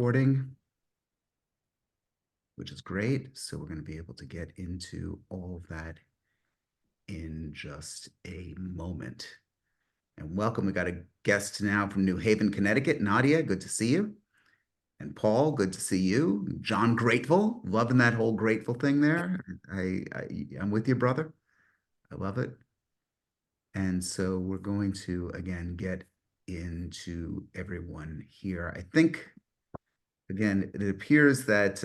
recording, which is great. So we're going to be able to get into all of that in just a moment. And welcome. We got a guest now from New Haven, Connecticut. Nadia, good to see you. And Paul, good to see you. John, grateful. Loving that whole grateful thing there. I'm with you, brother. I love it. And so we're going to, again, get into everyone here. I think, again, it appears that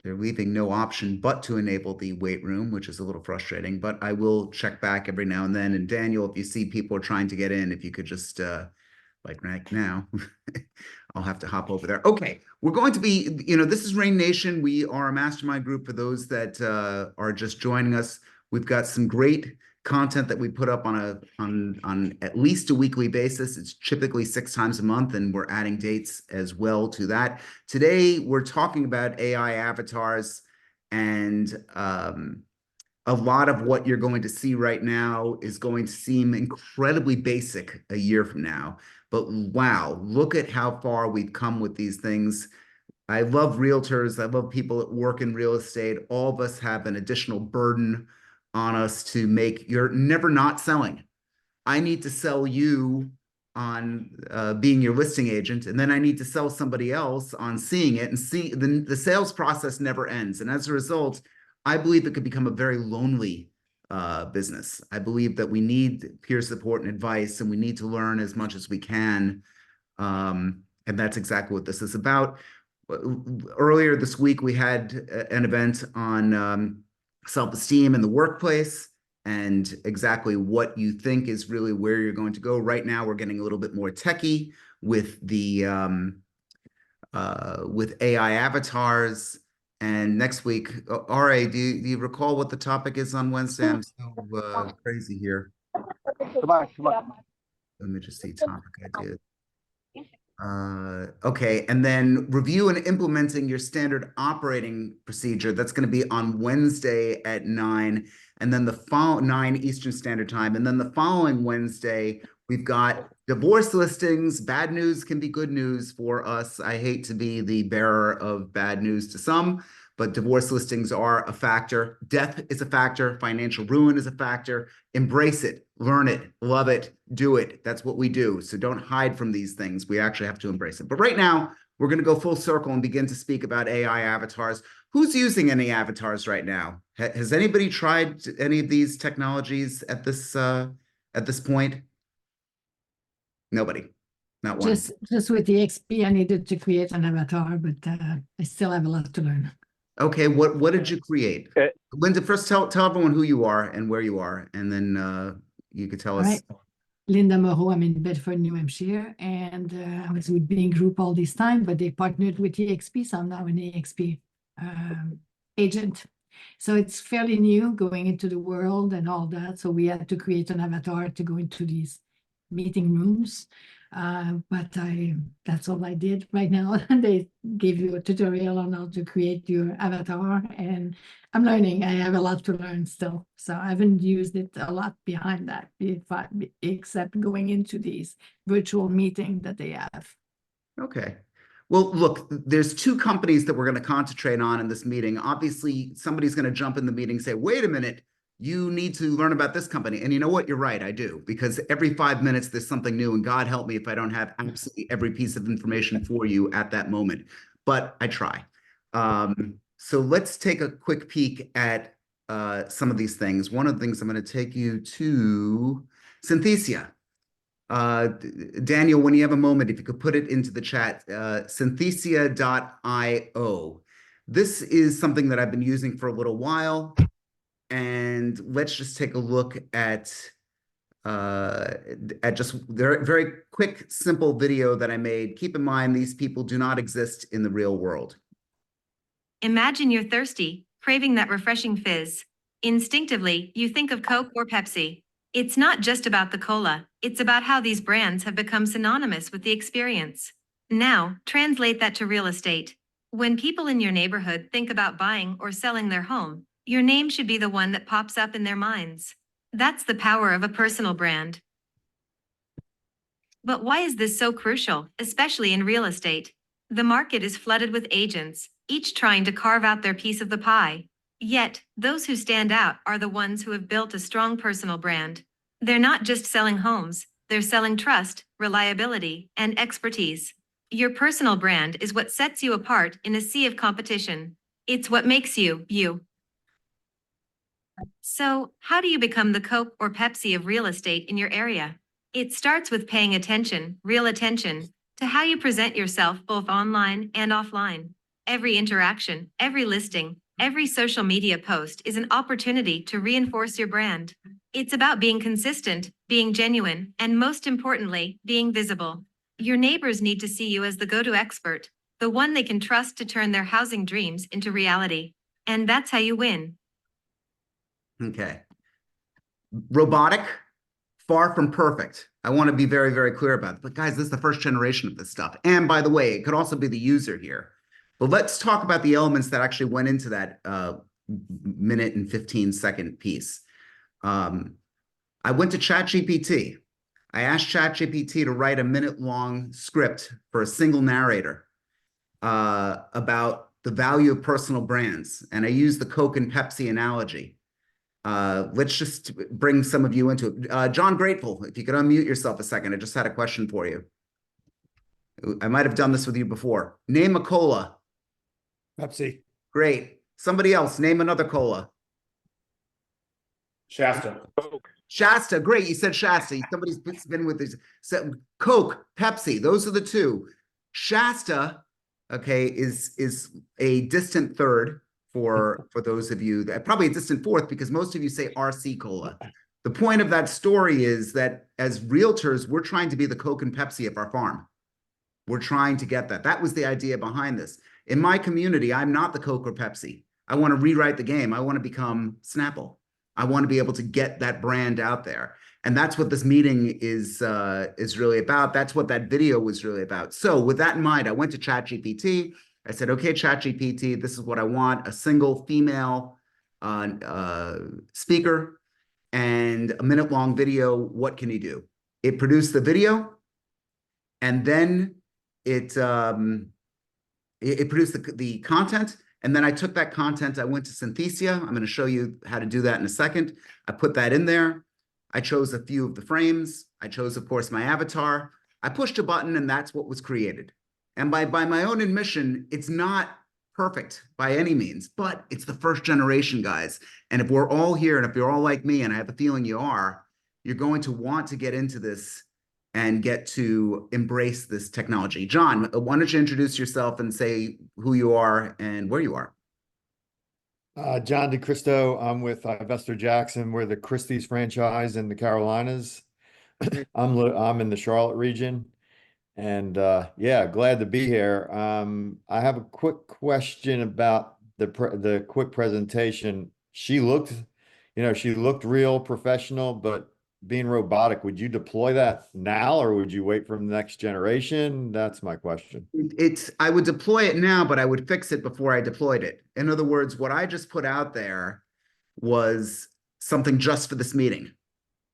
they're leaving no option but to enable the wait room, which is a little frustrating, but I will check back every now and then. And Daniel, if you see people are trying to get in, if you could just, like right now, I'll have to hop over there. Okay, we're going to be, this is REIGNation. We are a mastermind group for those that are just joining us. We've got some great content that we put up on at least a weekly basis. It's typically 6 times a month, and we're adding dates as well to that. Today, we're talking about AI avatars, and a lot of what you're going to see right now is going to seem incredibly basic a year from now. But wow, look at how far we've come with these things. I love realtors. I love people that work in real estate. All of us have an additional burden on us to make. You're never not selling. I need to sell you on being your listing agent, and then I need to sell somebody else on seeing it, and the sales process never ends. And as a result, I believe it could become a very lonely business. I believe that we need peer support and advice, and we need to learn as much as we can. And that's exactly what this is about. Earlier this week, we had an event on self-esteem in the workplace and exactly what you think is really where you're going to go. Right now, we're getting a little bit more techie with the with AI avatars. And next week, RA, do you recall what the topic is on Wednesday? I'm so crazy here. Come on. Let me just see topic I did. Okay, and then review and implementing your standard operating procedure. That's going to be on Wednesday at 9, and then the 9 Eastern Standard Time. And then the following Wednesday, we've got divorce listings. Bad news can be good news for us. I hate to be the bearer of bad news to some, but divorce listings are a factor. Death is a factor. Financial ruin is a factor. Embrace it, learn it, love it, do it. That's what we do. So don't hide from these things. We actually have to embrace it. But right now, we're going to go full circle and begin to speak about AI avatars. Who's using any avatars right now? Has anybody tried any of these technologies at this point? Nobody. Not one. Just with the XP, I needed to create an avatar, but I still have a lot to learn. Okay, what did you create? Linda, first tell everyone who you are and where you are, and then you could tell us. Right. Linda Moreau, I'm in Bedford, New Hampshire, and I was with Being Group all this time, but they partnered with EXP, so I'm now an EXP agent. So it's fairly new going into the world and all that. So we had to create an avatar to go into these meeting rooms. But that's all I did right now. They gave you a tutorial on how to create your avatar, and I'm learning. I have a lot to learn still. So I haven't used it a lot behind that, except going into these virtual meetings that they have. Okay. Well, look, there's 2 companies that we're going to concentrate on in this meeting. Obviously, somebody's going to jump in the meeting and say, wait a minute, you need to learn about this company. And you know what? You're right. I do. Because every 5 minutes, there's something new. And God help me if I don't have absolutely every piece of information for you at that moment. But I try. So let's take a quick peek at some of these things. One of the things I'm going to take you to Synthesia. Daniel, when you have a moment, if you could put it into the chat, synthesia.io. This is something that I've been using for a little while. And let's just take a look at just very, very quick, simple video that I made. Keep in mind, these people do not exist in the real world. Imagine you're thirsty, craving that refreshing fizz. Instinctively, you think of Coke or Pepsi. It's not just about the cola, it's about how these brands have become synonymous with the experience. Now, translate that to real estate. When people in your neighborhood think about buying or selling their home, your name should be the one that pops up in their minds. That's the power of a personal brand. But why is this so crucial, especially in real estate? The market is flooded with agents, each trying to carve out their piece of the pie. Yet, those who stand out are the ones who have built a strong personal brand. They're not just selling homes, they're selling trust, reliability, and expertise. Your personal brand is what sets you apart in a sea of competition. It's what makes you, you. So, how do you become the Coke or Pepsi of real estate in your area? It starts with paying attention, real attention, to how you present yourself both online and offline. Every interaction, every listing, every social media post is an opportunity to reinforce your brand. It's about being consistent, being genuine, and most importantly, being visible. Your neighbors need to see you as the go-to expert, the one they can trust to turn their housing dreams into reality. And that's how you win. Okay. Robotic, far from perfect. I want to be very, very clear about it. But guys, this is the first generation of this stuff. And by the way, it could also be the user here. But let's talk about the elements that actually went into that minute and 15-second piece. I went to ChatGPT. I asked ChatGPT to write a minute-long script for a single narrator about the value of personal brands. And I used the Coke and Pepsi analogy. Let's just bring some of you into it. John Grateful, if you could unmute yourself a second. I just had a question for you. I might have done this with you before. Name a cola. Pepsi. Great. Somebody else, name another cola. Shasta. Shasta, great. You said Shasta. Somebody's been with this. So, Coke, Pepsi, those are the two. Shasta, okay, is a distant third for those of you, that probably a distant fourth, because most of you say RC Cola. The point of that story is that as realtors, we're trying to be the Coke and Pepsi of our farm. We're trying to get that. That was the idea behind this. In my community, I'm not the Coke or Pepsi. I want to rewrite the game. I want to become Snapple. I want to be able to get that brand out there. And that's what this meeting is really about. That's what that video was really about. So with that in mind, I went to ChatGPT. I said, okay, ChatGPT, this is what I want, a single female speaker and a minute-long video. What can you do? It produced the video, and then it produced the content. And then I took that content, I went to Synthesia. I'm going to show you how to do that in a second. I put that in there. I chose a few of the frames. I chose, of course, my avatar. I pushed a button, and that's what was created. And by my own admission, it's not perfect by any means, but it's the first generation, guys. And if we're all here, and if you're all like me, and I have a feeling you are, you're going to want to get into this and get to embrace this technology. John, why don't you introduce yourself and say who you are and where you are? John DeCristo. I'm with Investor Jackson. We're the Christie's franchise in the Carolinas. I'm in the Charlotte region, and yeah, glad to be here. I have a quick question about the quick presentation. She looked real professional, but being robotic, would you deploy that now, or would you wait for the next generation? That's my question. I would deploy it now, but I would fix it before I deployed it. In other words, what I just put out there was something just for this meeting.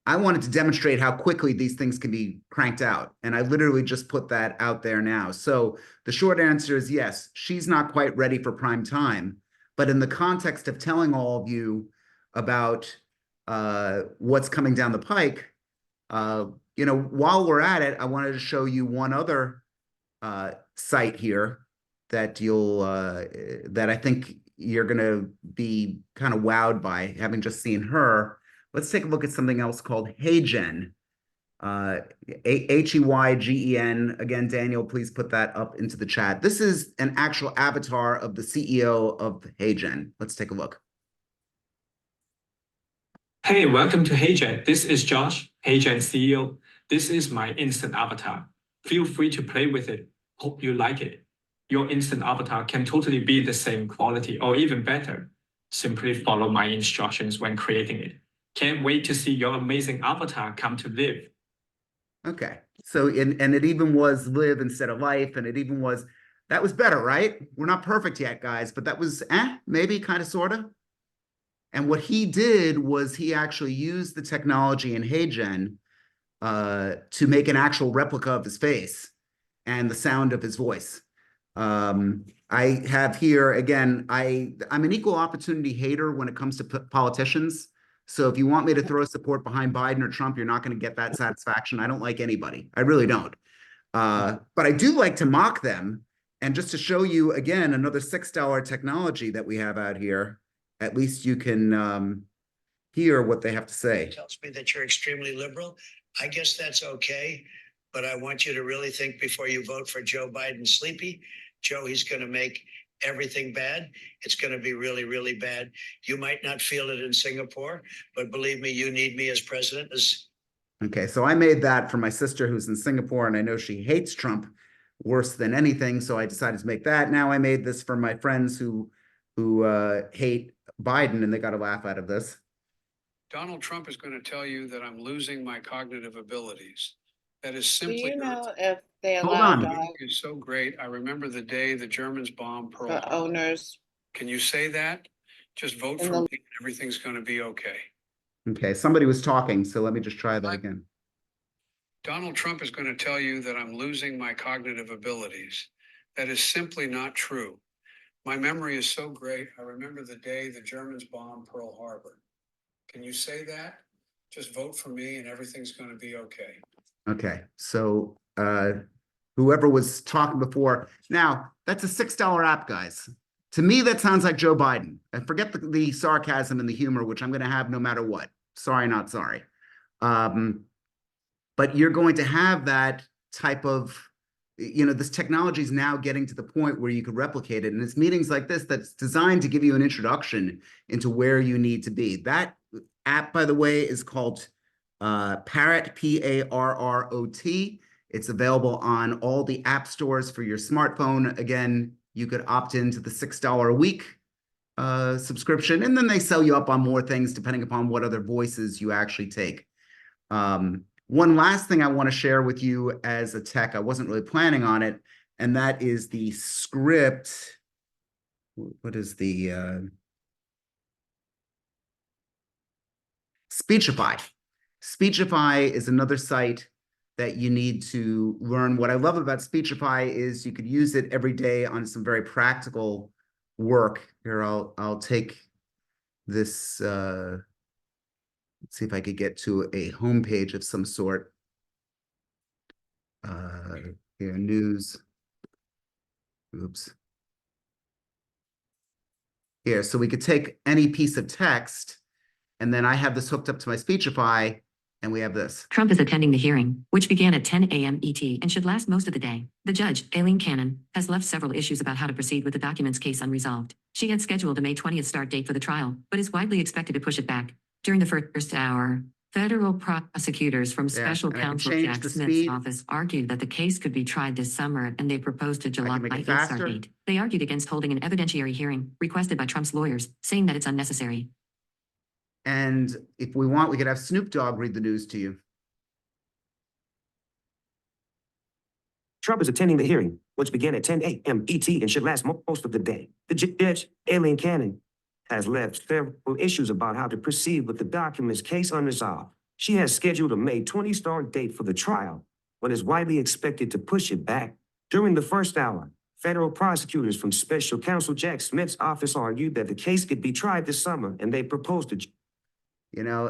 I wanted to demonstrate how quickly these things can be cranked out. And I literally just put that out there now. So the short answer is yes, she's not quite ready for prime time. But in the context of telling all of you about what's coming down the pike, while we're at it, I wanted to show you one other site here that that I think you're going to be kind of wowed by, having just seen her. Let's take a look at something else called HeyGen. HEYGEN. Again, Daniel, please put that up into the chat. This is an actual avatar of the CEO of HeyGen. Let's take a look. Hey, welcome to HeyGen. This is Josh, HeyGen CEO. This is my instant avatar. Feel free to play with it. Hope you like it. Your instant avatar can totally be the same quality or even better. Simply follow my instructions when creating it. Can't wait to see your amazing avatar come to live. Okay. So, and it even was live instead of life, and it even was, that was better, right? We're not perfect yet, guys, but that was, maybe kind of, sort of. And what he did was he actually used the technology in HeyGen to make an actual replica of his face and the sound of his voice. I have here, again, I'm an equal opportunity hater when it comes to politicians. So if you want me to throw support behind Biden or Trump, you're not going to get that satisfaction. I don't like anybody. I really don't. But I do like to mock them. And just to show you, again, another $6 technology that we have out here, at least you can hear what they have to say. Tells me that you're extremely liberal. I guess that's okay. But I want you to really think before you vote for Joe Biden sleepy. Joe, he's going to make everything bad. It's going to be really, really bad. You might not feel it in Singapore, but believe me, you need me as president. Okay, so I made that for my sister who's in Singapore, and I know she hates Trump worse than anything, so I decided to make that. Now I made this for my friends who hate Biden, and they got a laugh out of this. Donald Trump is going to tell you that I'm losing my cognitive abilities. That is Do simply you not. know if they Hold allow on. dogs It's so great. I remember the day the Germans bombed Pearl for Harbor. owners? Can you say that? Just vote In for the- me and everything's going to be okay. Okay, somebody was talking, so let me just try that again. Donald Trump is going to tell you that I'm losing my cognitive abilities. That is simply not true. My memory is so great. I remember the day the Germans bombed Pearl Harbor. Can you say that? Just vote for me and everything's going to be okay. Okay, so whoever was talking before, now that's a $6 app, guys. To me, that sounds like Joe Biden. And forget the sarcasm and the humor, which I'm going to have no matter what. Sorry, not sorry. But you're going to have that type of, this technology is now getting to the point where you could replicate it. And it's meetings like this that's designed to give you an introduction into where you need to be. That app, by the way, is called Parrot, Parrot. It's available on all the app stores for your smartphone. Again, you could opt into the $6 a week subscription, and then they sell you up on more things depending upon what other voices you actually take. One last thing I want to share with you as a tech, I wasn't really planning on it, and that is the script. What is the Speechify. Speechify is another site that you need to learn. What I love about Speechify is you could use it every day on some very practical work. Here, I'll take this. Let's see if I could get to a homepage of some sort. Here, news. Oops. Here, so we could take any piece of text, and then I have this hooked up to my Speechify, and we have this. Trump is attending the hearing, which began at 10 a.m. ET and should last most of the day. The judge, Aileen Cannon, has left several issues about how to proceed with the documents case unresolved. She had scheduled a May 20th start date for the trial, but is widely expected to push it back. During the first hour, federal prosecutors from special and I can counsel change Jack the Smith's speed. office argued that the case could be tried this summer, and they proposed a July make it 8th start faster. date. They argued against holding an evidentiary hearing requested by Trump's lawyers, saying that it's unnecessary. And if we want, we could have Snoop Dogg read the news to you. Trump is attending the hearing, which began at 10 a.m. ET and should last most of the day. The judge, Aileen Cannon, has left several issues about how to proceed with the documents case unresolved. She has scheduled a May 20 start date for the trial, but is widely expected to push it back. During the first hour, federal prosecutors from special counsel Jack Smith's office argued that the case could be tried this summer, and they proposed a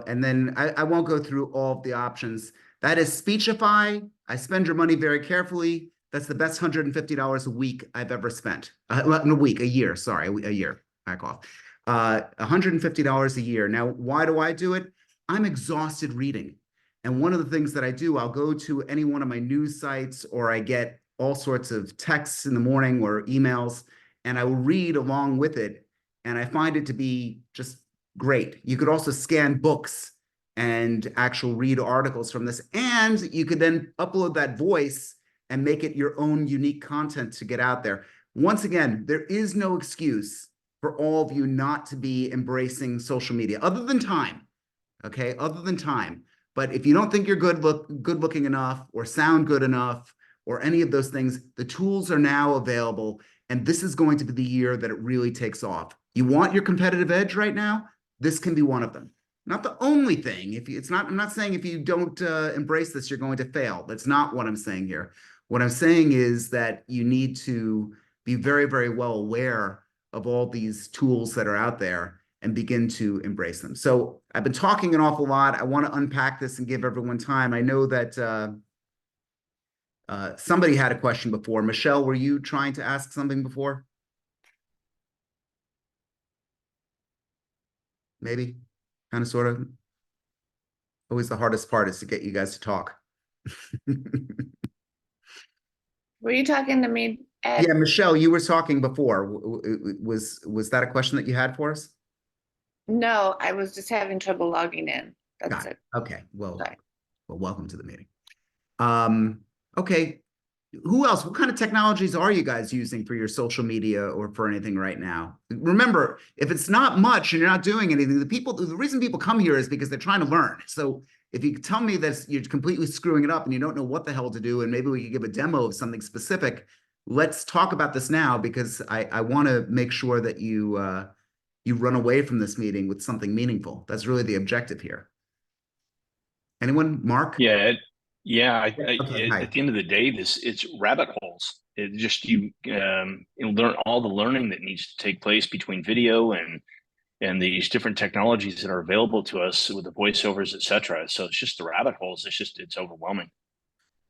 And then I won't go through all of the options. That is Speechify. I spend your money very carefully. That's the best $150 a week I've ever spent. A year, sorry, a year, back off. $150 a year. Now, why do I do it? I'm exhausted reading. And one of the things that I do, I'll go to any one of my news sites, or I get all sorts of texts in the morning or emails, and I will read along with it. And I find it to be just great. You could also scan books and actual read articles from this. And you could then upload that voice and make it your own unique content to get out there. Once again, there is no excuse for all of you not to be embracing social media, other than time, okay? Other than time. But if you don't think you're good looking enough or sound good enough or any of those things, the tools are now available. And this is going to be the year that it really takes off. You want your competitive edge right now? This can be one of them, not the only thing. If you, it's not, I'm not saying if you don't embrace this, you're going to fail. That's not what I'm saying here. What I'm saying is that you need to be very, very well aware of all these tools that are out there and begin to embrace them. So I've been talking an awful lot. I want to unpack this and give everyone time. I know that somebody had a question before. Michelle, were you trying to ask something before? Maybe, kind of, sort of. Always the hardest part is to get you guys to talk. Were you talking to me, Ed? Yeah, Michelle, you were talking before. Was that a question that you had for us? No, I was just having trouble logging in. That's Got it. it. Okay, well, Sorry. welcome to the meeting. Okay, who else? What kind of technologies are you guys using for your social media or for anything right now? Remember, if it's not much and you're not doing anything, the reason people come here is because they're trying to learn. So if you tell me that you're completely screwing it up and you don't know what the hell to do, and maybe we could give a demo of something specific, let's talk about this now, because I want to make sure that you you run away from this meeting with something meaningful. That's really the objective here. Anyone? Mark? Yeah, Okay, hi. at the end of the day, it's rabbit holes. It just you learn all the learning that needs to take place between video and these different technologies that are available to us with the voiceovers, etc. So it's just the rabbit holes. It's overwhelming.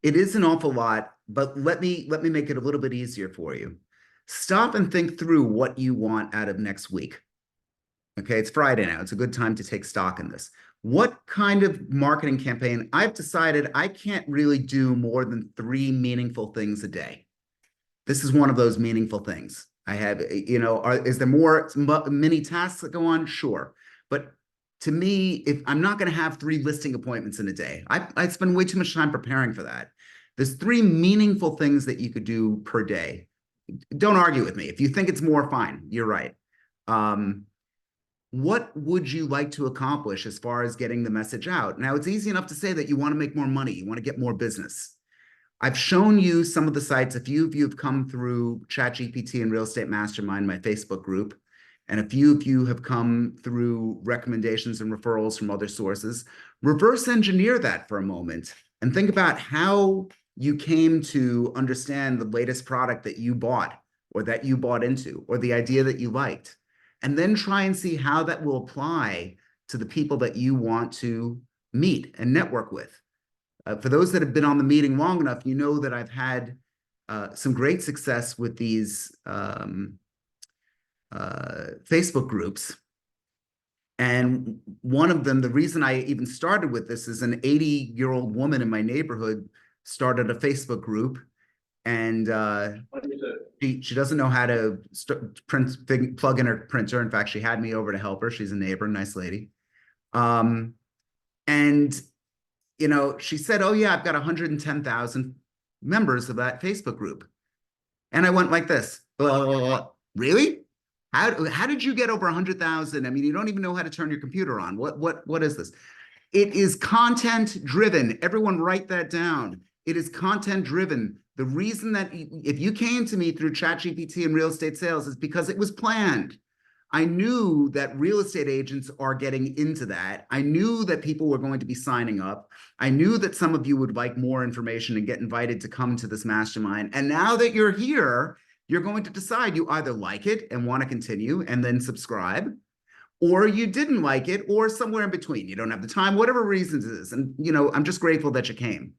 It is an awful lot, but let me make it a little bit easier for you. Stop and think through what you want out of next week. Okay, it's Friday now. It's a good time to take stock in this. What kind of marketing campaign? I've decided I can't really do more than 3 meaningful things a day. This is one of those meaningful things. I have, you know, is there more mini tasks that go on? Sure. But to me, if I'm not going to have 3 listing appointments in a day, I spend way too much time preparing for that. There's 3 meaningful things that you could do per day. Don't argue with me. If you think it's more, fine. You're right. What would you like to accomplish as far as getting the message out? Now, it's easy enough to say that you want to make more money, you want to get more business. I've shown you some of the sites. A few of you have come through ChatGPT and Real Estate Mastermind, my Facebook group, and a few of you have come through recommendations and referrals from other sources. Reverse engineer that for a moment and think about how you came to understand the latest product that you bought or that you bought into, or the idea that you liked. And then try and see how that will apply to the people that you want to meet and network with. For those that have been on the meeting long enough, you know that I've had some great success with these Facebook groups. And one of them, the reason I even started with this is an 80-year-old woman in my neighborhood started a Facebook group, and she doesn't know how to plug in her printer. In fact, she had me over to help her. She's a neighbor, nice lady. And, you know, she said, oh yeah, I've got 110,000 members of that Facebook group. And I went like this, really? How did you get over 100,000? I mean, you don't even know how to turn your computer on. What is this? It is content driven. Everyone write that down. It is content driven. The reason that if you came to me through ChatGPT and real estate sales is because it was planned. I knew that real estate agents are getting into that. I knew that people were going to be signing up. I knew that some of you would like more information and get invited to come to this mastermind. And now that you're here, you're going to decide you either like it and want to continue and then subscribe, or you didn't like it, or somewhere in between. You don't have the time, whatever reasons it is. And, you know, I'm just grateful that you came.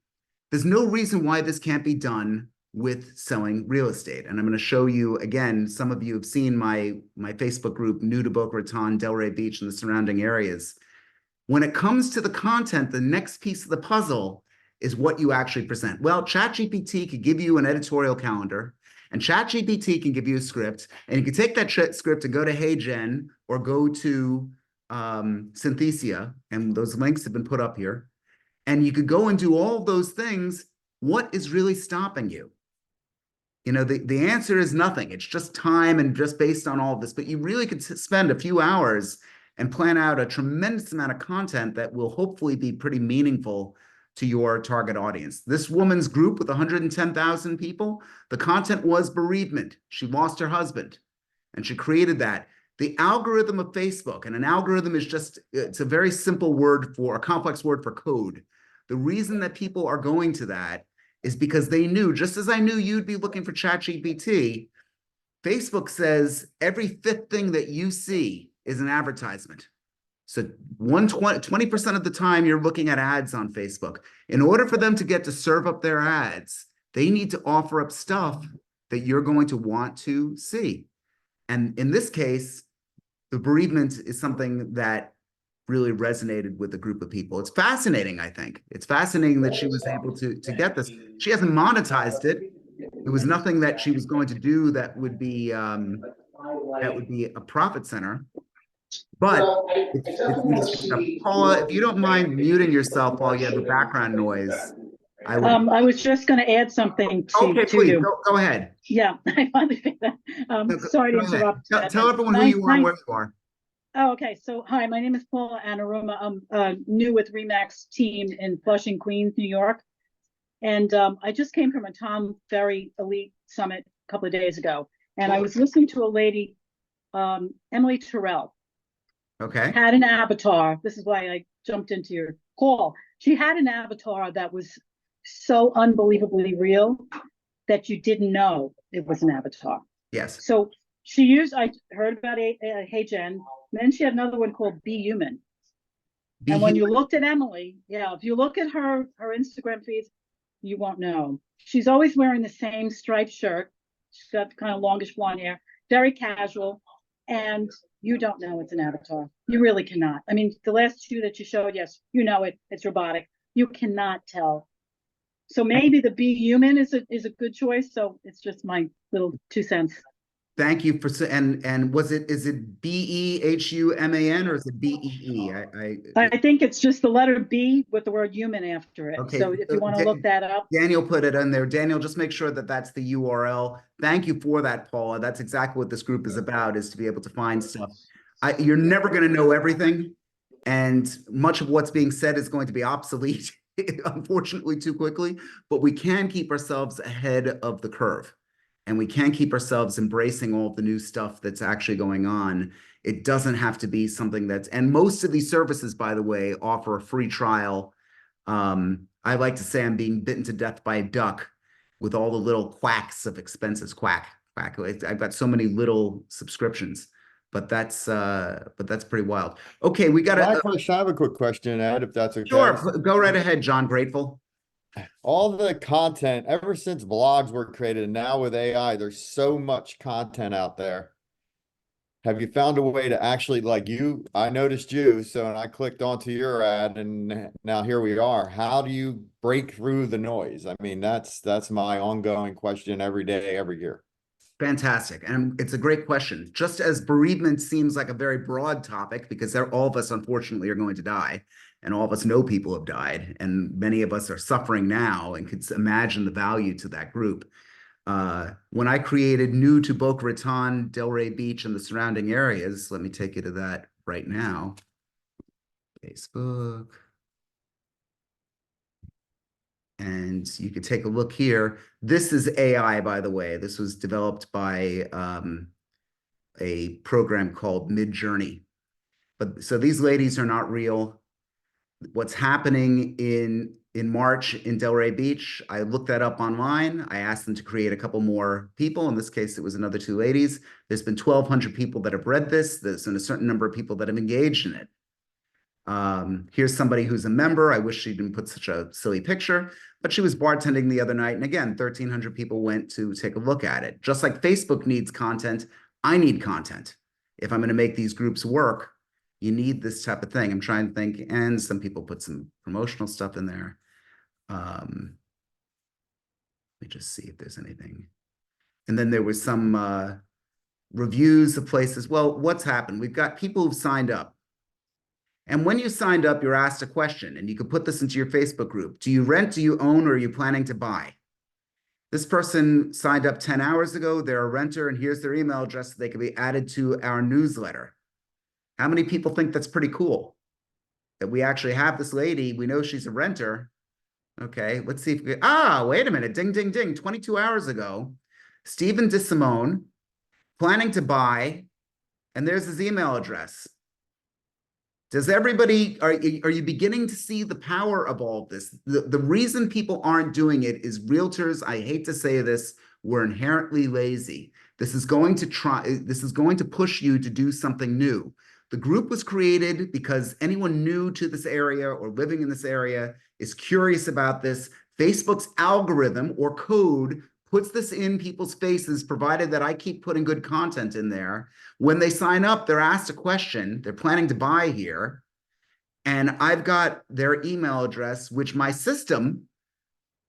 There's no reason why this can't be done with selling real estate. And I'm going to show you, again, some of you have seen my Facebook group, New to Boca Raton, Delray Beach, and the surrounding areas. When it comes to the content, the next piece of the puzzle is what you actually present. Well, ChatGPT could give you an editorial calendar, and ChatGPT can give you a script, and you can take that script and go to HeyGen or go to Synthesia, and those links have been put up here. And you could go and do all of those things. What is really stopping you? You know, the answer is nothing. It's just time and just based on all of this. But you really could spend a few hours and plan out a tremendous amount of content that will hopefully be pretty meaningful to your target audience. This woman's group with 110,000 people, the content was bereavement. She lost her husband, and she created that. The algorithm of Facebook, and an algorithm is just, it's a very simple word for, a complex word for code. The reason that people are going to that is because they knew, just as I knew you'd be looking for ChatGPT, Facebook says every fifth thing that you see is an advertisement. So 20% of the time you're looking at ads on Facebook. In order for them to get to serve up their ads, they need to offer up stuff that you're going to want to see. And in this case, the bereavement is something that really resonated with a group of people. It's fascinating, I think. It's fascinating that she was able to get this. She hasn't monetized it. It was nothing that she was going to do that would be a profit center. But it's interesting stuff. Paula, if you don't mind muting yourself while you have the background noise, I would. I was just going to add something Okay, to please you. go ahead. Yeah, I finally think that. Sorry to interrupt. Tell everyone who you are and where you are. Oh, okay. So, hi, my name is Paula Anaruma. I'm new with REMAX team in Flushing, Queens, New York. And I just came from a Tom Ferry Elite Summit a couple of days ago. And I was listening to a lady, Emily Terrell. Okay. Had an avatar. This is why I jumped into your call. She had an avatar that was so unbelievably real that you didn't know it was an avatar. Yes. So she used, I heard about Hey Jen, then she had another one called Be Human. And when you looked at Emily, yeah, if you look at her Instagram feeds, you won't know. She's always wearing the same striped shirt. She's got kind of longish blonde hair, very casual, and you don't know it's an avatar. You really cannot. I mean, the last two that you showed, yes, you know it. It's robotic. You cannot tell. So maybe the Be Human is a good choice. So it's just my little 2 cents. Thank you for and is it BEHUMAN or is it BEE? I think it's just the letter B with the word human after it. Okay, so if you want to look that up. Daniel put it in there. Daniel, just make sure that that's the URL. Thank you for that, Paula. That's exactly what this group is about, is to be able to find stuff. You're never going to know everything, and much of what's being said is going to be obsolete, unfortunately, too quickly, but we can keep ourselves ahead of the curve. And we can keep ourselves embracing all of the new stuff that's actually going on. It doesn't have to be something that's, and most of these services, by the way, offer a free trial. I like to say I'm being bitten to death by a duck with all the little quacks of expenses. Quack. I've got so many little subscriptions, but that's pretty wild. Okay, we got I have a quick question, Ed, if that's okay. Sure, go right ahead, John. Grateful. All the content, ever since blogs were created, and now with AI, there's so much content out there. Have you found a way to actually, like I noticed you, so I clicked onto your ad, and now here we are. How do you break through the noise? I mean, that's my ongoing question every day, every year. Fantastic. And it's a great question. Just as bereavement seems like a very broad topic, because all of us, unfortunately, are going to die. And all of us know people have died, and many of us are suffering now and could imagine the value to that group. When I created New to Boca Raton, Delray Beach, and the surrounding areas, let me take you to that right now. Facebook. And you could take a look here. This is AI, by the way. This was developed by a program called Midjourney. But so these ladies are not real. What's happening in March in Delray Beach, I looked that up online. I asked them to create a couple more people. In this case, it was another 2 ladies. There's been 1,200 people that have read this. There's been a certain number of people that have engaged in it. Here's somebody who's a member. I wish she didn't put such a silly picture, but she was bartending the other night. And again, 1,300 people went to take a look at it. Just like Facebook needs content, I need content. If I'm going to make these groups work, you need this type of thing. I'm trying to think, and some people put some promotional stuff in there. Let me just see if there's anything. And then there was some reviews of places. Well, what's happened? We've got people who've signed up. And when you signed up, you're asked a question, and you could put this into your Facebook group. Do you rent, do you own, or are you planning to buy? This person signed up 10 hours ago. They're a renter, and here's their email address so they can be added to our newsletter. How many people think that's pretty cool? That we actually have this lady, we know she's a renter. Okay, let's see if we, wait a minute, ding, ding, ding, 22 hours ago, Stephen DeSimone, planning to buy, And there's his email address. Does everybody, are you beginning to see the power of all of this? The reason people aren't doing it is realtors, I hate to say this, we're inherently lazy. This is going to push you to do something new. The group was created because anyone new to this area or living in this area is curious about this. Facebook's algorithm or code puts this in people's faces, provided that I keep putting good content in there. When they sign up, they're asked a question. They're planning to buy here. And I've got their email address, which my system,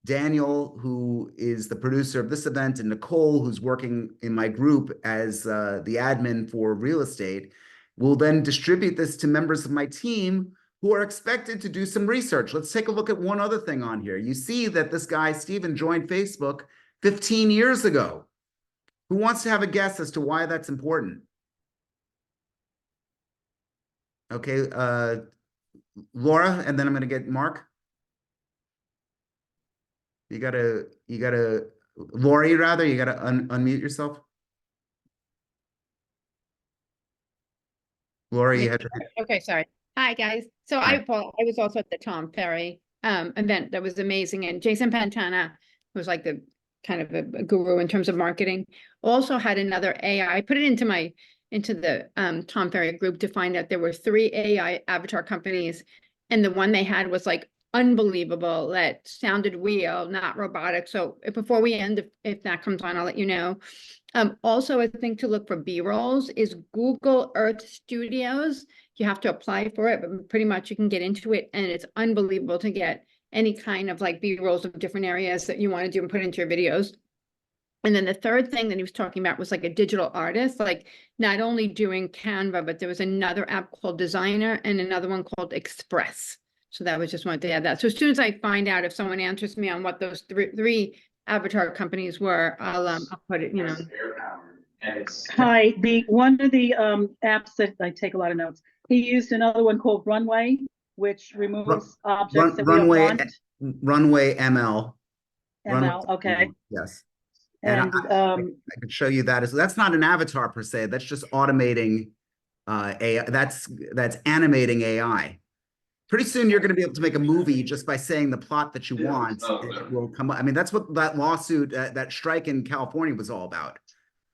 Daniel, who is the producer of this event, and Nicole, who's working in my group as the admin for real estate, will then distribute this to members of my team who are expected to do some research. Let's take a look at one other thing on here. You see that this guy, Steven, joined Facebook 15 years ago. Who wants to have a guess as to why that's important? Okay, Laura, and then I'm going to get Mark. You gotta, Lori, rather, you gotta unmute yourself. Lori, you had to. Okay, sorry. Hi, guys. So I was also at the Tom Ferry event. That was amazing. And Jason Pantana was like the kind of a guru in terms of marketing. Also had another AI. I put it into the Tom Ferry group to find out there were 3 AI avatar companies. And the one they had was like unbelievable, that sounded real, not robotic. So before we end, if that comes on, I'll let you know. Also, I think to look for B-rolls is Google Earth Studios. You have to apply for it, but pretty much you can get into it, and it's unbelievable to get any kind of like B-rolls of different areas that you want to do and put into your videos. And then the third thing that he was talking about was like a digital artist, like not only doing Canva, but there was another app called Designer and another one called Express. So that was just wanted to add that. So as soon as I find out, if someone answers me on what those three avatar companies were, I'll put it, you know. Hi, one of the apps that I take a lot of notes, he used another one called Runway, which removes objects that we don't want. Runway ML. ML, okay. Yes. And I can show you that. That's not an avatar per se. That's just automating AI. That's animating AI. Pretty soon you're going to be able to make a movie just by saying the plot that you want. And it will come up. I mean, that's what that lawsuit, that strike in California was all about.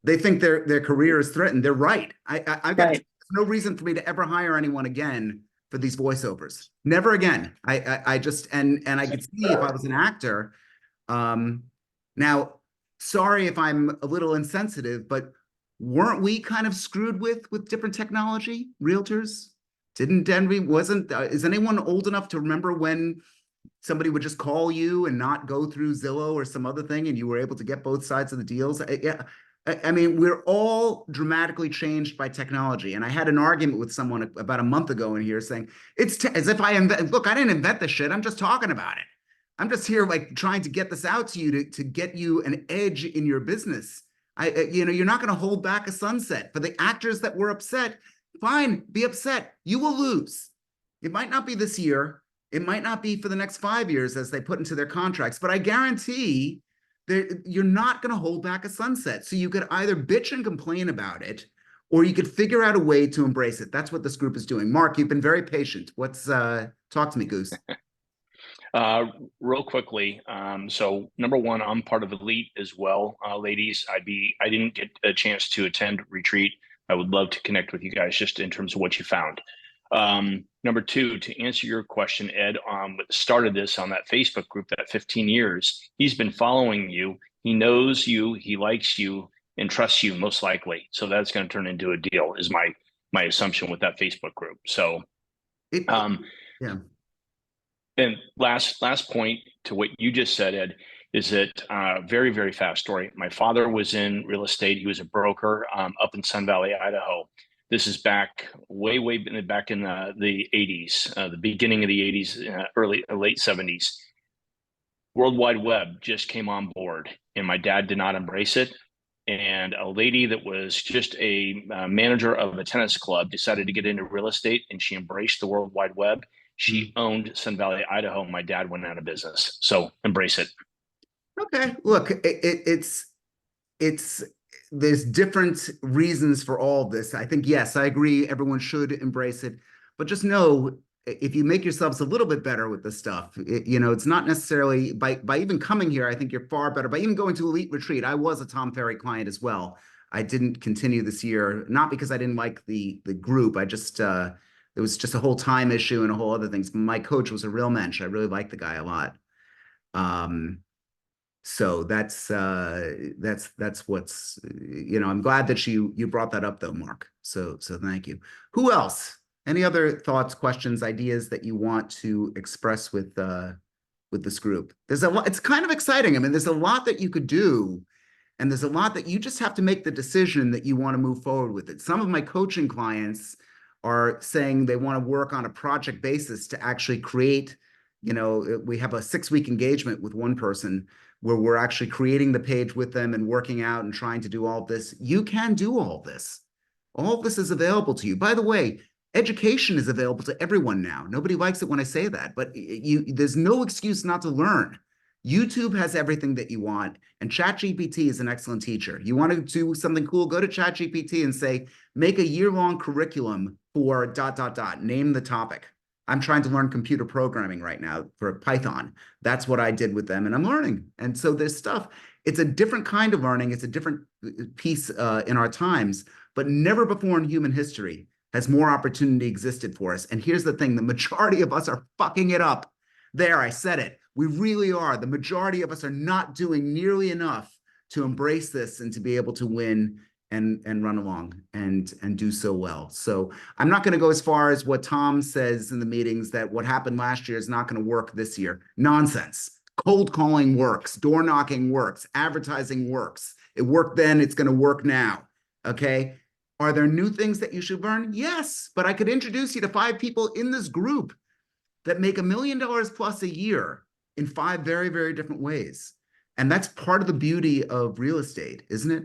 They think their career is threatened. They're right. I've got no reason for me to ever hire anyone again for these voiceovers. Never again. I just, and I could see if I was an actor. Now, sorry if I'm a little insensitive, but weren't we kind of screwed with different technology, realtors? Is anyone old enough to remember when somebody would just call you and not go through Zillow or some other thing and you were able to get both sides of the deals? I mean, we're all dramatically changed by technology. And I had an argument with someone about a month ago in here saying, it's as if look, I didn't invent this shit. I'm just talking about it. I'm just here like trying to get this out to you to get you an edge in your business. You're not going to hold back a sunset. For the actors that were upset, fine, be upset. You will lose. It might not be this year. It might not be for the next 5 years as they put into their contracts, but I guarantee you're not going to hold back a sunset. So you could either bitch and complain about it, or you could figure out a way to embrace it. That's what this group is doing. Mark, you've been very patient. Talk to me, Goose. Real quickly. So number one, I'm part of Elite as well, ladies. I didn't get a chance to attend retreat. I would love to connect with you guys just in terms of what you found. Number two, to answer your question, Ed, started this on that Facebook group, that 15 years. He's been following you. He knows you. He likes you and trusts you most likely. So that's going to turn into a deal is my assumption with that Facebook group. So, yeah. And last point to what you just said, Ed, is that very, very fast story. My father was in real estate. He was a broker up in Sun Valley, Idaho. This is back way back in the 80s, the beginning of the 80s, late 70s. World Wide Web just came on board, and my dad did not embrace it. And a lady that was just a manager of a tennis club decided to get into real estate, and she embraced the World Wide Web. She owned Sun Valley, Idaho. My dad went out of business. So embrace it. Okay. Look, it's there's different reasons for all of this. I think, yes, I agree, everyone should embrace it, but just know if you make yourselves a little bit better with this stuff, it's not necessarily by even coming here. I think you're far better by even going to Elite Retreat. I was a Tom Ferry client as well. I didn't continue this year, not because I didn't like the group. I just it was just a whole time issue and a whole other things. My coach was a real mensch. I really liked the guy a lot. So that's what's, I'm glad that you brought that up though, Mark. So thank you. Who else? Any other thoughts, questions, ideas that you want to express with this group? There's a lot, it's kind of exciting. I mean, there's a lot that you could do, and there's a lot that you just have to make the decision that you want to move forward with it. Some of my coaching clients are saying they want to work on a project basis to actually create, we have a 6-week engagement with one person where we're actually creating the page with them and working out and trying to do all of this. You can do all this. All of this is available to you. By the way, education is available to everyone now. Nobody likes it when I say that, but there's no excuse not to learn. YouTube has everything that you want, and ChatGPT is an excellent teacher. You want to do something cool, go to ChatGPT and say, make a year-long curriculum for ... Name the topic. I'm trying to learn computer programming right now for Python. That's what I did with them, and I'm learning. And so there's stuff. It's a different kind of learning. It's a different piece in our times, but never before in human history has more opportunity existed for us. And here's the thing, the majority of us are fucking it up. There, I said it. We really are. The majority of us are not doing nearly enough to embrace this and to be able to win and run along and do so well. So I'm not going to go as far as what Tom says in the meetings that what happened last year is not going to work this year. Nonsense. Cold calling works. Door knocking works. Advertising works. It worked then. It's going to work now. Okay. Are there new things that you should learn? Yes. But I could introduce you to 5 people in this group that make $1 million plus a year in 5 very, very different ways. And that's part of the beauty of real estate, isn't it?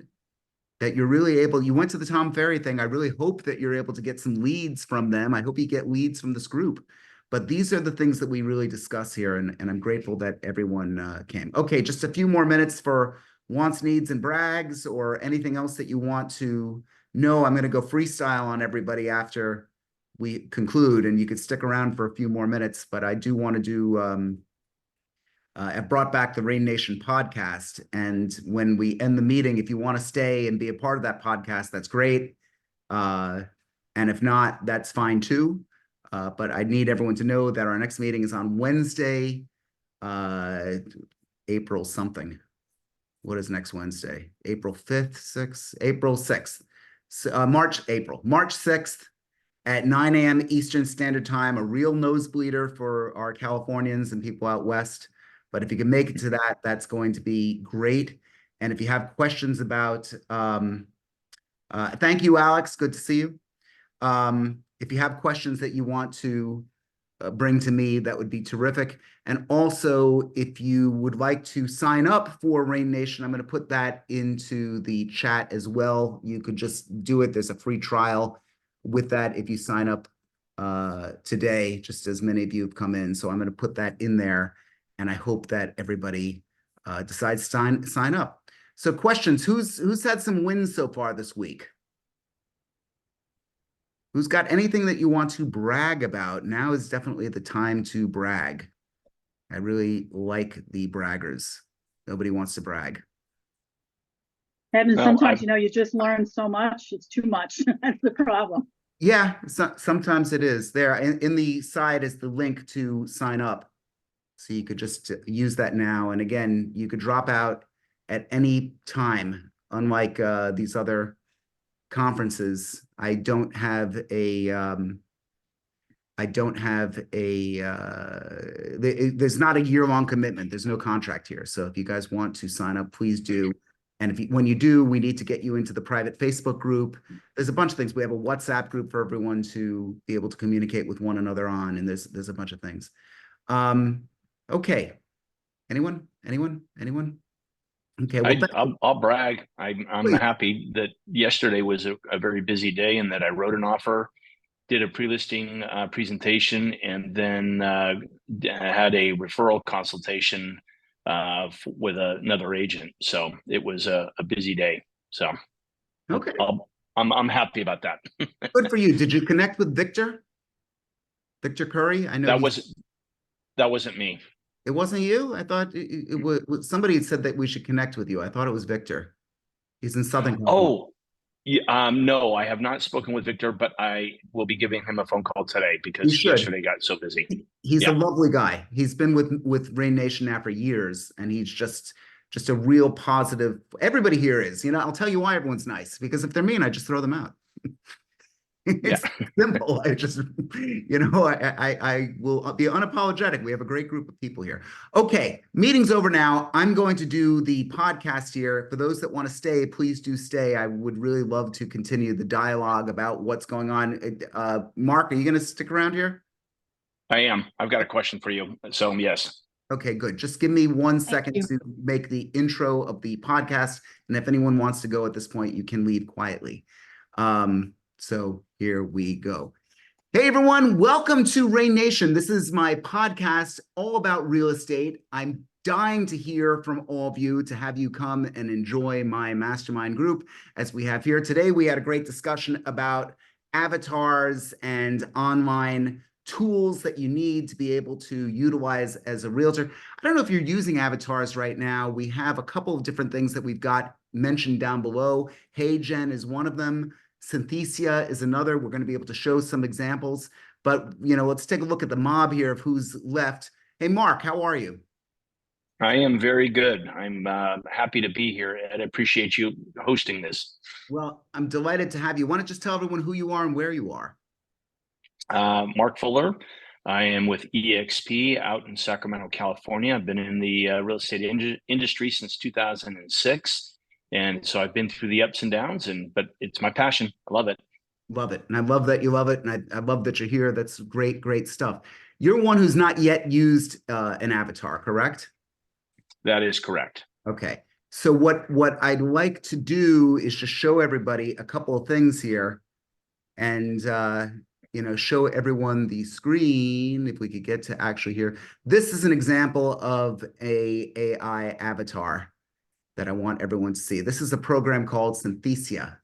That you're really able, you went to the Tom Ferry thing. I really hope that you're able to get some leads from them. I hope you get leads from this group. But these are the things that we really discuss here, and I'm grateful that everyone came. Okay, just a few more minutes for wants, needs, and brags, or anything else that you want to know. I'm going to go freestyle on everybody after we conclude, and you could stick around for a few more minutes, but I do want to do I've brought back the REIGNation podcast. And when we end the meeting, if you want to stay and be a part of that podcast, that's great. And if not, that's fine too. But I need everyone to know that our next meeting is on Wednesday, April something. What is next Wednesday? April 5th, 6th, April 6th, March 6th at 9 a.m. Eastern Standard Time, a real nosebleeder for our Californians and people out west. But if you can make it to that, that's going to be great. And if you have questions about, thank you, Alex. Good to see you. If you have questions that you want to bring to me, that would be terrific. And also, if you would like to sign up for REIGNation, I'm going to put that into the chat as well. You could just do it. There's a free trial with that if you sign up today, just as many of you have come in. So I'm going to put that in there. And I hope that everybody decides to sign up. So questions, who's had some wins so far this week? Who's got anything that you want to brag about? Now is definitely the time to brag. I really like the braggers. Nobody wants to brag. Evan, sometimes, you just learn so much. It's too much. That's the problem. Yeah, sometimes it is. There in the side is the link to sign up. So you could just use that now. And again, you could drop out at any time. Unlike these other conferences, there's not a year-long commitment. There's no contract here. So if you guys want to sign up, please do. And when you do, we need to get you into the private Facebook group. There's a bunch of things. We have a WhatsApp group for everyone to be able to communicate with one another on, and there's a bunch of things. Okay. Anyone? Okay. Well, I'll brag. I'm happy that yesterday was a very busy day, and that I wrote an offer, did a pre-listing presentation, and then had a referral consultation with another agent. So it was a busy day. So Okay, I'm happy about that. good for you. Did you connect with Victor? Victor Curry? I know That wasn't me. it wasn't you. I thought it was somebody had said that we should connect with you. I thought it was Victor. He's in Southern California. Oh, yeah, no, I have not spoken with Victor, but I will be giving him a phone call today because You should. yesterday got so busy. He's Yeah. a lovely guy. He's been with REIGNation now for years, and he's just a real positive. Everybody here is. I'll tell you why everyone's nice, because if they're mean, I just throw them out. It's simple. I just, I will be unapologetic. We have a great group of people here. Okay, meeting's over now. I'm going to do the podcast here. For those that want to stay, please do stay. I would really love to continue the dialogue about what's going on. Mark, are you going to stick around here? I am. I've got a question for you. So yes. Okay, good. Just give me 1 second to make the intro of the podcast. And if anyone wants to go at this point, you can leave quietly. So here we go. Hey, everyone. Welcome to REIGNation. This is my podcast all about real estate. I'm dying to hear from all of you, to have you come and enjoy my mastermind group as we have here. Today, we had a great discussion about avatars and online tools that you need to be able to utilize as a realtor. I don't know if you're using avatars right now. We have a couple of different things that we've got mentioned down below. HeyGen is one of them. Synthesia is another. We're going to be able to show some examples, but let's take a look at the mob here of who's left. Hey, Mark, how are you? I am very good. I'm happy to be here, and I appreciate you hosting this. Well, I'm delighted to have you. Why don't you just tell everyone who you are and where you are? Mark Fuller. I am with EXP out in Sacramento, California. I've been in the real estate industry since 2006. And so I've been through the ups and downs, but it's my passion. I love it. Love it. And I love that you love it. And I love that you're here. That's great, great stuff. You're one who's not yet used an avatar, correct? That is correct. Okay. So what I'd like to do is just show everybody a couple of things here and, show everyone the screen. If we could get to actually here. This is an example of a AI avatar that I want everyone to see. This is a program called Synthesia.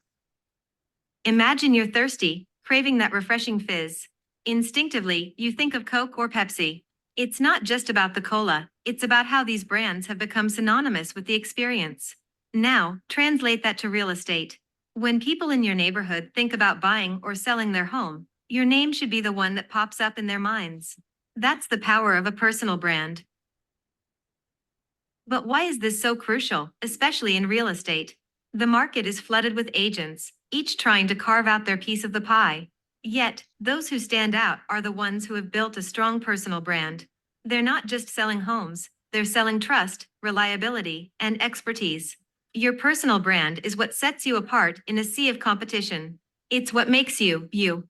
Imagine you're thirsty, craving that refreshing fizz. Instinctively, you think of Coke or Pepsi. It's not just about the cola, it's about how these brands have become synonymous with the experience. Now, translate that to real estate. When people in your neighborhood think about buying or selling their home, your name should be the one that pops up in their minds. That's the power of a personal brand. But why is this so crucial, especially in real estate? The market is flooded with agents, each trying to carve out their piece of the pie. Yet, those who stand out are the ones who have built a strong personal brand. They're not just selling homes, they're selling trust, reliability, and expertise. Your personal brand is what sets you apart in a sea of competition. It's what makes you, you.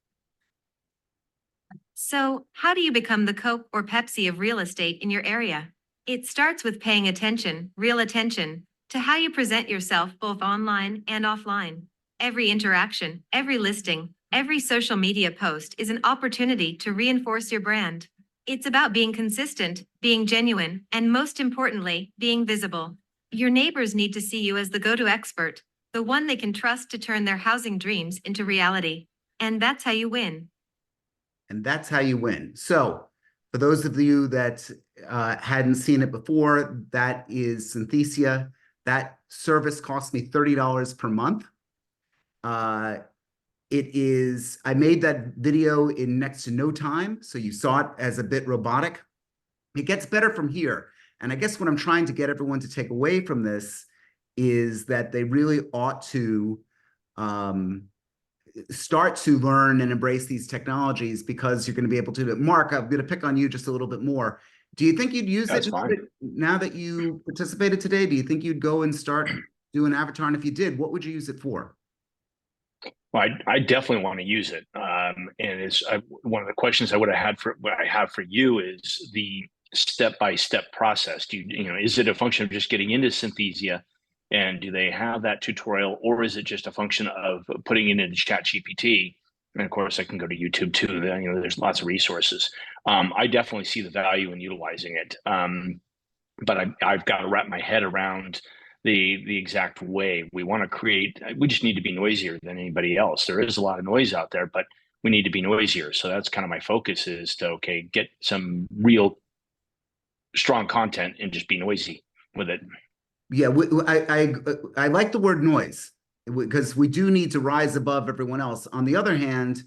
So, how do you become the Coke or Pepsi of real estate in your area? It starts with paying attention, real attention, to how you present yourself both online and offline. Every interaction, every listing, every social media post is an opportunity to reinforce your brand. It's about being consistent, being genuine, and most importantly, being visible. Your neighbors need to see you as the go-to expert, the one they can trust to turn their housing dreams into reality. And that's how you win. And that's how you win. So, for those of you that hadn't seen it before, that is Synthesia. That service cost me $30 per month. I made that video in next to no time, so you saw it as a bit robotic. It gets better from here. And I guess what I'm trying to get everyone to take away from this is that they really ought to start to learn and embrace these technologies, because you're going to be able to. Mark, I'm going to pick on you just a little bit more. Do you think you'd use it now that you participated today? Do you think you'd go and start doing avatar? And if you did, what would you use it for? Well, I definitely want to use it. And it's one of the questions I have for you is the step-by-step process. Is it a function of just getting into Synthesia, and do they have that tutorial, or is it just a function of putting it into ChatGPT? And of course, I can go to YouTube too. There's lots of resources. I definitely see the value in utilizing it, but I've got to wrap my head around the exact way we want to create. We just need to be noisier than anybody else. There is a lot of noise out there, but we need to be noisier. So that's kind of my focus, is to, okay, get some real strong content and just be noisy with it. Yeah, I like the word noise, because we do need to rise above everyone else. On the other hand,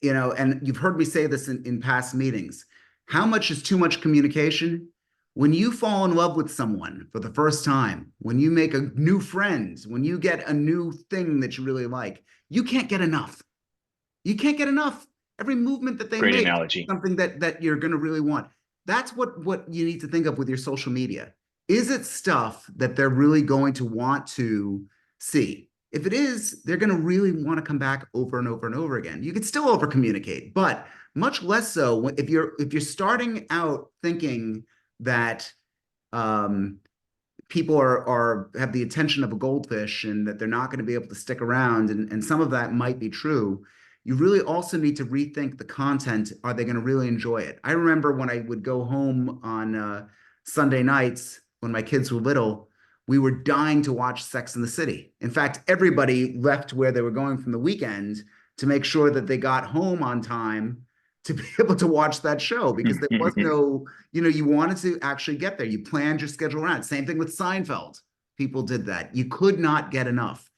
you know, and you've heard me say this in past meetings, how much is too much communication? When you fall in love with someone for the first time, when you make a new friend, when you get a new thing that you really like, you can't get enough. You can't get enough. Every movement that they Great make, analogy. something that you're going to really want. That's what you need to think of with your social media. Is it stuff that they're really going to want to see? If it is, they're going to really want to come back over and over and over again. You can still over communicate, but much less so if you're starting out thinking that people have the attention of a goldfish and that they're not going to be able to stick around, and some of that might be true. You really also need to rethink the content. Are they going to really enjoy it? I remember when I would go home on Sunday nights when my kids were little, we were dying to watch Sex and the City. In fact, everybody left where they were going from the weekend to make sure that they got home on time to be able to watch that show, because there was no, you know, you wanted to actually get there. You planned your schedule around. Same thing with Seinfeld. People did that. You could not get enough.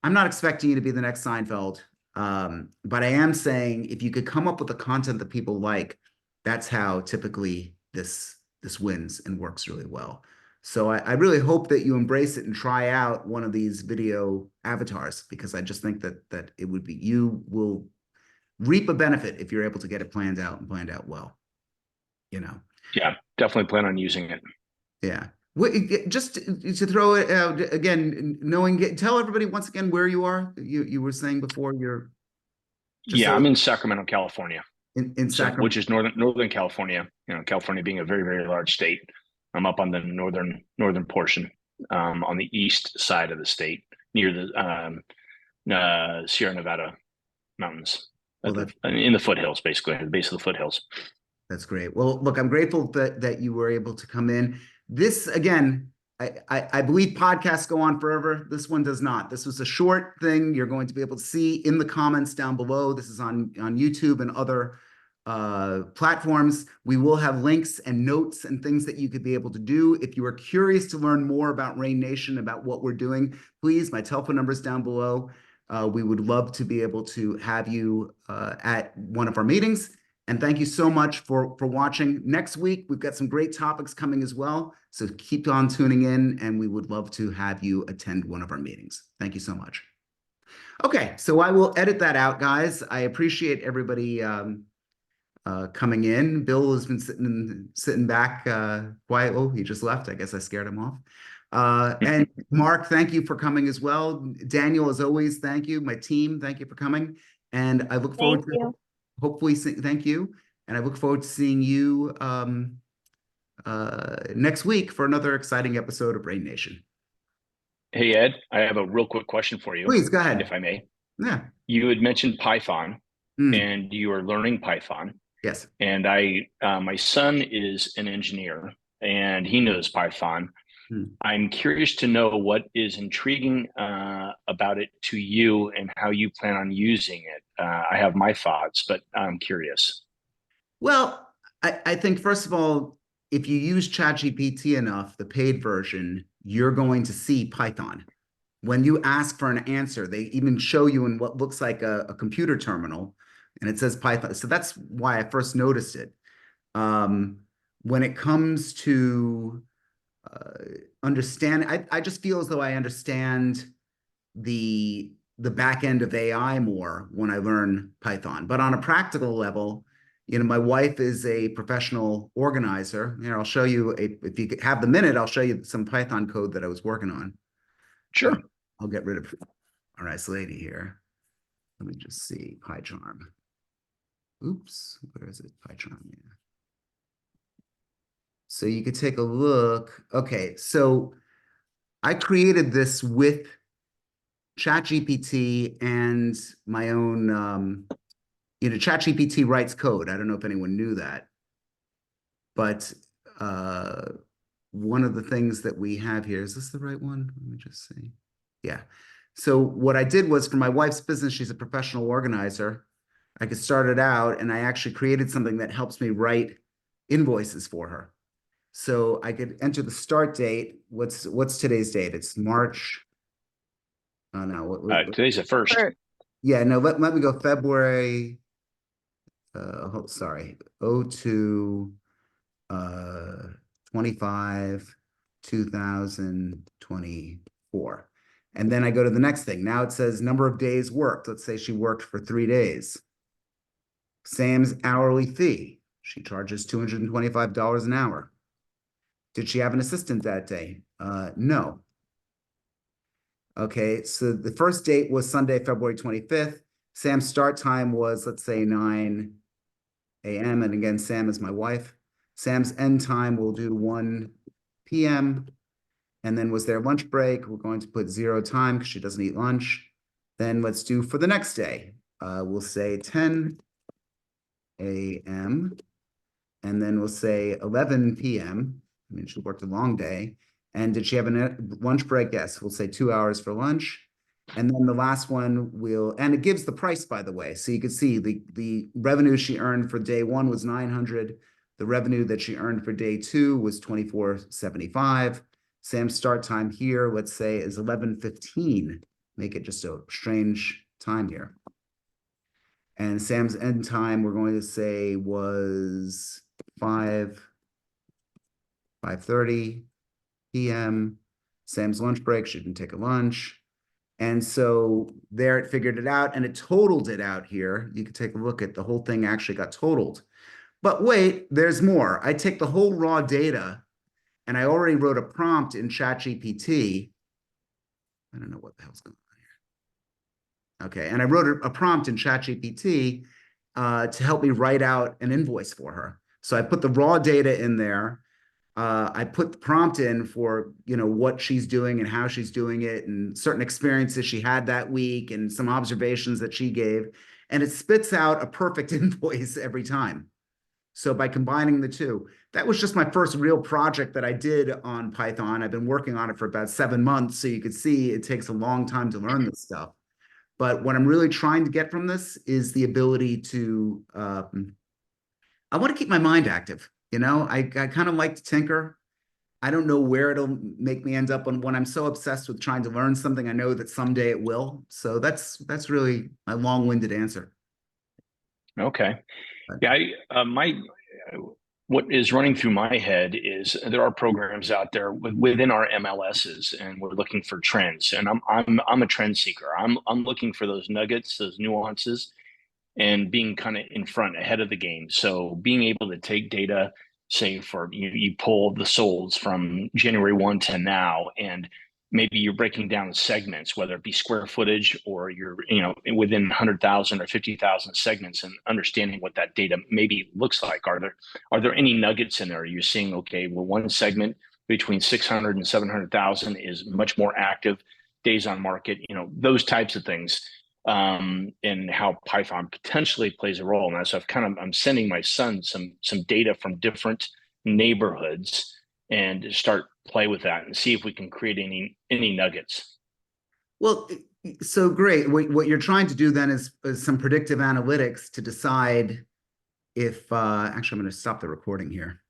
I'm not expecting you to be the next Seinfeld, but I am saying if you could come up with the content that people like, that's how typically this wins and works really well. So I really hope that you embrace it and try out one of these video avatars, because I just think that it would be, you will reap a benefit if you're able to get it planned out and planned out well, you know. Yeah, definitely plan on using it. Yeah. Just to throw it out again, tell everybody once again where you are. You were saying before you're. Yeah, I'm in Sacramento, California. In Sacramento, which is northern California. You know, California being a very, very large state. I'm up on the northern portion, on the east side of the state, near the Sierra Nevada mountains, in the foothills, basically, at the base of the foothills. That's great. Well, look, I'm grateful that you were able to come in. This, again, I believe podcasts go on forever. This one does not. This was a short thing. You're going to be able to see in the comments down below. This is on YouTube and other platforms. We will have links and notes and things that you could be able to do. If you are curious to learn more about REIGNation, about what we're doing, please, my telephone number is down below. We would love to be able to have you at one of our meetings. And thank you so much for watching. Next week, we've got some great topics coming as well. So keep on tuning in, and we would love to have you attend one of our meetings. Thank you so much. Okay, so I will edit that out, guys. I appreciate everybody coming in. Bill has been sitting back quiet. Oh, he just left. I guess I scared him off. And Mark, thank you for coming as well. Daniel, as always, thank you. My team, thank you for coming. And I look forward to hopefully thank you. And I look forward to seeing you next week for another exciting episode of REIGNation. Hey, Ed, I have a real quick question for you. Please, go ahead. If I may. Yeah. You had mentioned Python, and you are learning Python. Yes. And my son is an engineer, and he knows Python. I'm curious to know what is intriguing about it to you and how you plan on using it. I have my thoughts, but I'm curious. Well, I think, first of all, if you use ChatGPT enough, the paid version, you're going to see Python. When you ask for an answer, they even show you in what looks like a computer terminal, and it says Python. So that's why I first noticed it. When it comes to understand, I just feel as though I understand the back end of AI more when I learn Python. But on a practical level, you know, my wife is a professional organizer. You know, I'll show you if you have the minute, I'll show you some Python code that I was working on. Sure. I'll get rid of our nice lady here. Let me just see PyCharm. Oops, where is it? PyCharm. Yeah. So you could take a look. Okay, so I created this with ChatGPT and my own, you know, ChatGPT writes code. I don't know if anyone knew that, but one of the things that we have here, is this the right one? Let me just see. Yeah. So what I did was, for my wife's business, she's a professional organizer. I could start it out, and I actually created something that helps me write invoices for her. So I could enter the start date. What's today's date? It's March. Oh no, Today's the first. yeah, no, let me go February. Sorry, 02 25 2024. And then I go to the next thing. Now it says number of days worked. Let's say she worked for 3 days. Sam's hourly fee. She charges $225 an hour. Did she have an assistant that day? No. Okay, so the first date was Sunday, February 25th. Sam's start time was, let's say, 9 a.m. And again, Sam is my wife. Sam's end time, we'll do 1 p.m. And then was there lunch break? We're going to put 0 time because she doesn't eat lunch. Then let's do for the next day. We'll say 10 a.m. And then we'll say 11 p.m. I mean, she worked a long day. And did she have a lunch break? Yes, we'll say 2 hours for lunch. And then the last one and it gives the price, by the way. So you can see the revenue she earned for day 1 was 900. The revenue that she earned for day 2 was 2475. Sam's start time here, let's say, is 11:15. Make it just a strange time here. And Sam's end time, we're going to say, was 5:30 p.m. Sam's lunch break, she didn't take a lunch. And so there it figured it out, and it totaled it out here. You can take a look at the whole thing actually got totaled. But wait, there's more. I take the whole raw data, and I already wrote a prompt in ChatGPT. I don't know what the hell's going on here. Okay, and I wrote a prompt in ChatGPT to help me write out an invoice for her. So I put the raw data in there. I put the prompt in for, what she's doing and how she's doing it and certain experiences she had that week and some observations that she gave. And it spits out a perfect invoice every time. So by combining the two, that was just my first real project that I did on Python. I've been working on it for about 7 months. So you could see it takes a long time to learn this stuff. But what I'm really trying to get from this is the ability to, I want to keep my mind active. I kind of like to tinker. I don't know where it'll make me end up when I'm so obsessed with trying to learn something. I know that someday it will. So that's really my long-winded answer. Okay. Yeah, what is running through my head is there are programs out there within our MLSs, and we're looking for trends. And I'm a trend seeker. I'm looking for those nuggets, those nuances, and being kind of in front, ahead of the game. So being able to take data, say for you pull the solds from January 1 to now, and maybe you're breaking down segments, whether it be square footage or you're within 100,000 or 50,000 segments, and understanding what that data maybe looks like. Are there any nuggets in there? You're seeing, okay, well, one segment between 600 and 700,000 is much more active, days on market, those types of things. And how Python potentially plays a role in that. So I'm sending my son some data from different neighborhoods and start play with that and see if we can create any nuggets. Well, so great. What you're trying to do then is some predictive analytics to decide if, actually, I'm going to stop the recording here.